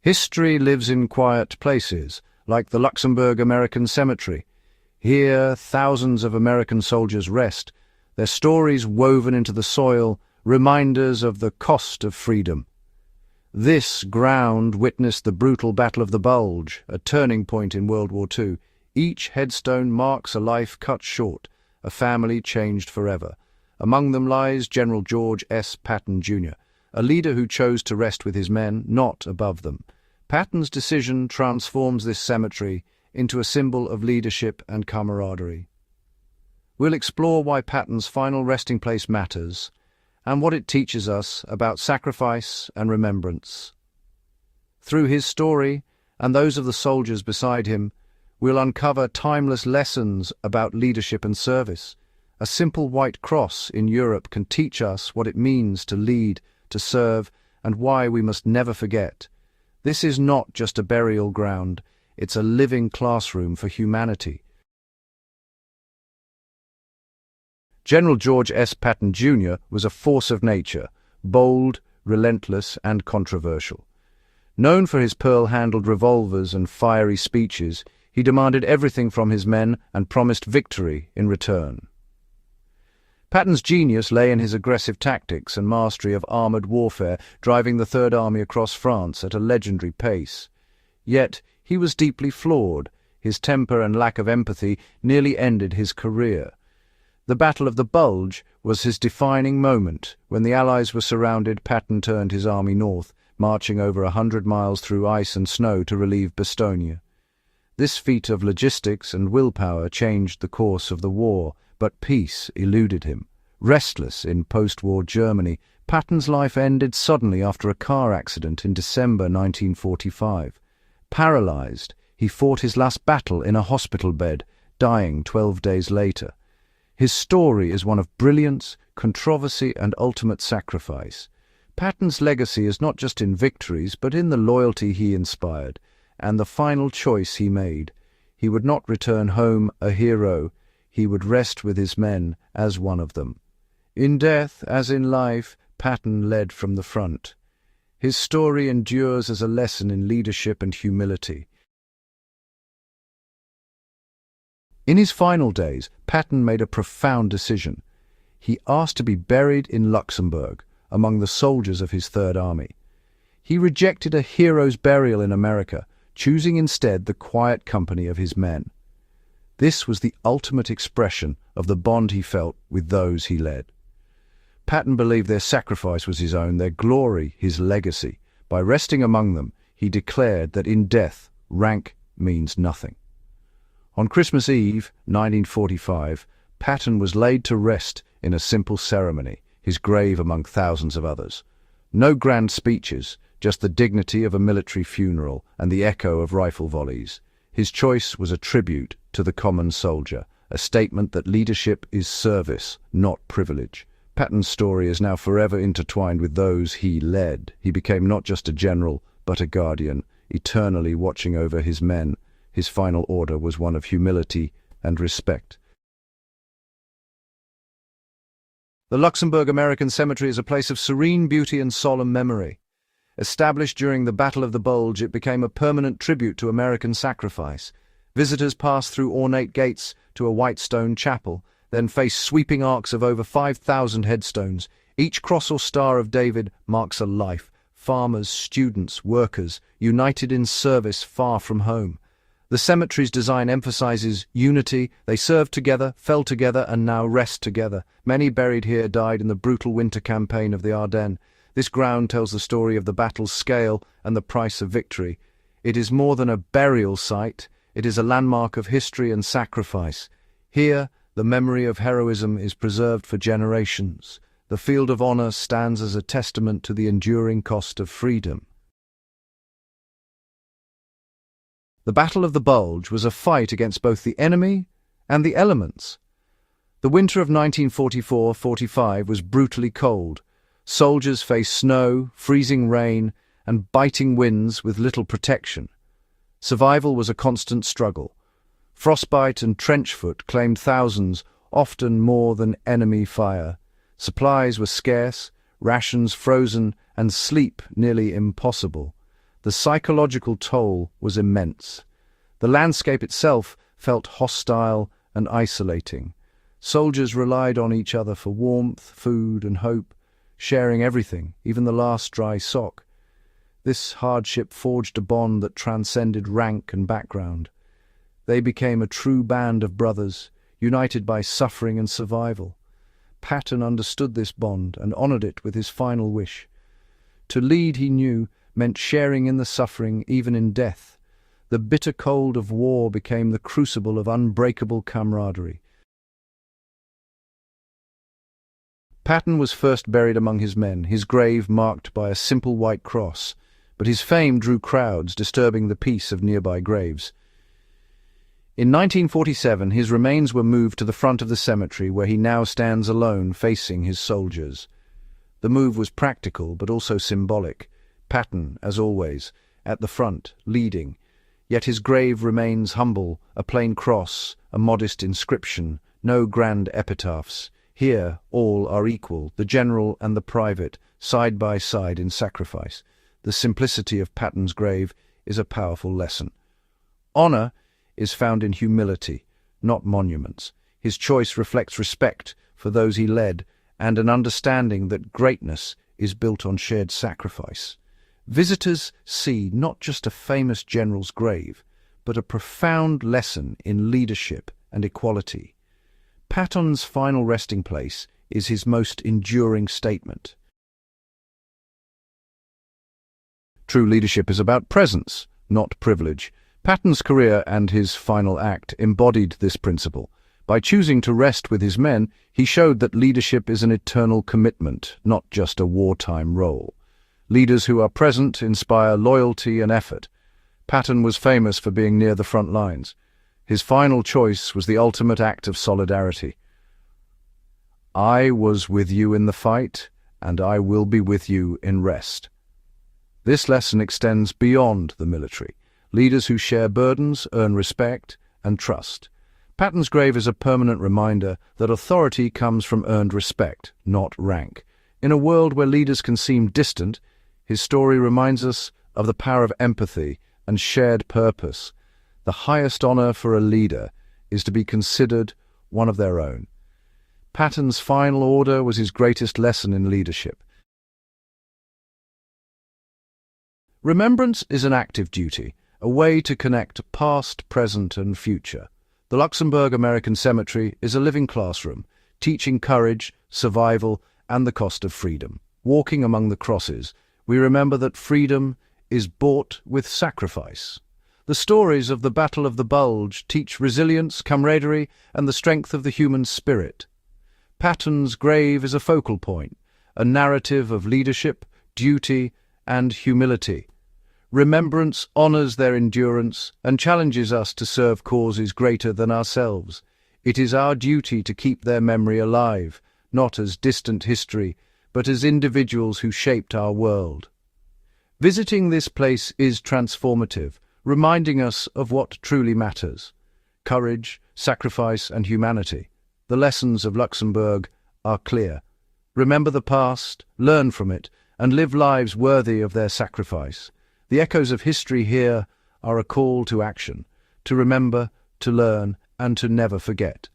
History lives in quiet places, like the Luxembourg American Cemetery. Here, thousands of American soldiers rest, their stories woven into the soil, reminders of the cost of freedom. This ground witnessed the brutal Battle of the Bulge, a turning point in World War II. Each headstone marks a life cut short, a family changed forever. Among them lies General George S. Patton, Jr., a leader who chose to rest with his men, not above them. Patton's decision transforms this cemetery into a symbol of leadership and camaraderie. We'll explore why Patton's final resting place matters and what it teaches us about sacrifice and remembrance. Through his story and those of the soldiers beside him, we'll uncover timeless lessons about leadership and service. A simple white cross in Europe can teach us what it means to lead, to serve, and why we must never forget. This is not just a burial ground, it's a living classroom for humanity. General George S. Patton, Jr. was a force of nature, bold, relentless, and controversial. Known for his pearl-handled revolvers and fiery speeches, he demanded everything from his men and promised victory in return. Patton's genius lay in his aggressive tactics and mastery of armoured warfare, driving the Third Army across France at a legendary pace. Yet he was deeply flawed. His temper and lack of empathy nearly ended his career. The Battle of the Bulge was his defining moment. When the Allies were surrounded, Patton turned his army north, marching over 100 miles through ice and snow to relieve Bastogne. This feat of logistics and willpower changed the course of the war, but peace eluded him. Restless in post-war Germany, Patton's life ended suddenly after a car accident in December 1945. Paralyzed, he fought his last battle in a hospital bed, dying 12 days later. His story is one of brilliance, controversy, and ultimate sacrifice. Patton's legacy is not just in victories, but in the loyalty he inspired, and the final choice he made. He would not return home a hero. He would rest with his men as one of them. In death, as in life, Patton led from the front. His story endures as a lesson in leadership and humility. In his final days, Patton made a profound decision. He asked to be buried in Luxembourg, among the soldiers of his Third Army. He rejected a hero's burial in America, choosing instead the quiet company of his men. This was the ultimate expression of the bond he felt with those he led. Patton believed their sacrifice was his own, their glory his legacy. By resting among them, he declared that in death, rank means nothing. On Christmas Eve, 1945, Patton was laid to rest in a simple ceremony, his grave among thousands of others. No grand speeches, just the dignity of a military funeral and the echo of rifle volleys. His choice was a tribute to the common soldier, a statement that leadership is service, not privilege. Patton's story is now forever intertwined with those he led. He became not just a general, but a guardian, eternally watching over his men. His final order was one of humility and respect. The Luxembourg American Cemetery is a place of serene beauty and solemn memory. Established during the Battle of the Bulge, it became a permanent tribute to American sacrifice. Visitors pass through ornate gates to a white stone chapel, then face sweeping arcs of over 5,000 headstones. Each cross or star of David marks a life. Farmers, students, workers, united in service far from home. The cemetery's design emphasizes unity. They served together, fell together, and now rest together. Many buried here died in the brutal winter campaign of the Ardennes. This ground tells the story of the battle's scale and the price of victory. It is more than a burial site. It is a landmark of history and sacrifice. Here, the memory of heroism is preserved for generations. The field of honor stands as a testament to the enduring cost of freedom. The Battle of the Bulge was a fight against both the enemy and the elements. The winter of 1944-45 was brutally cold. Soldiers faced snow, freezing rain, and biting winds with little protection. Survival was a constant struggle. Frostbite and trench foot claimed thousands, often more than enemy fire. Supplies were scarce, rations frozen, and sleep nearly impossible. The psychological toll was immense. The landscape itself felt hostile and isolating. Soldiers relied on each other for warmth, food, and hope, sharing everything, even the last dry sock. This hardship forged a bond that transcended rank and background. They became a true band of brothers, united by suffering and survival. Patton understood this bond and honored it with his final wish. To lead, he knew, meant sharing in the suffering, even in death. The bitter cold of war became the crucible of unbreakable camaraderie. Patton was first buried among his men, his grave marked by a simple white cross, but his fame drew crowds, disturbing the peace of nearby graves. In 1947, his remains were moved to the front of the cemetery, where he now stands alone, facing his soldiers. The move was practical, but also symbolic. Patton, as always, at the front, leading. Yet his grave remains humble, a plain cross, a modest inscription, no grand epitaphs. Here, all are equal, the general and the private, side by side in sacrifice. The simplicity of Patton's grave is a powerful lesson. Honor is found in humility, not monuments. His choice reflects respect for those he led and an understanding that greatness is built on shared sacrifice. Visitors see not just a famous general's grave, but a profound lesson in leadership and equality. Patton's final resting place is his most enduring statement. True leadership is about presence, not privilege. Patton's career and his final act embodied this principle. By choosing to rest with his men, he showed that leadership is an eternal commitment, not just a wartime role. Leaders who are present inspire loyalty and effort. Patton was famous for being near the front lines. His final choice was the ultimate act of solidarity. I was with you in the fight, and I will be with you in rest. This lesson extends beyond the military. Leaders who share burdens earn respect and trust. Patton's grave is a permanent reminder that authority comes from earned respect, not rank. In a world where leaders can seem distant, his story reminds us of the power of empathy and shared purpose. The highest honor for a leader is to be considered one of their own. Patton's final order was his greatest lesson in leadership. Remembrance is an active duty, a way to connect past, present, and future. The Luxembourg American Cemetery is a living classroom, teaching courage, survival, and the cost of freedom. Walking among the crosses, we remember that freedom is bought with sacrifice. The stories of the Battle of the Bulge teach resilience, camaraderie, and the strength of the human spirit. Patton's grave is a focal point, a narrative of leadership, duty, and humility. Remembrance honors their endurance and challenges us to serve causes greater than ourselves. It is our duty to keep their memory alive, not as distant history, but as individuals who shaped our world. Visiting this place is transformative, reminding us of what truly matters: courage, sacrifice, and humanity. The lessons of Luxembourg are clear. Remember the past, learn from it, and live lives worthy of their sacrifice. The echoes of history here are a call to action, to remember, to learn, and to never forget.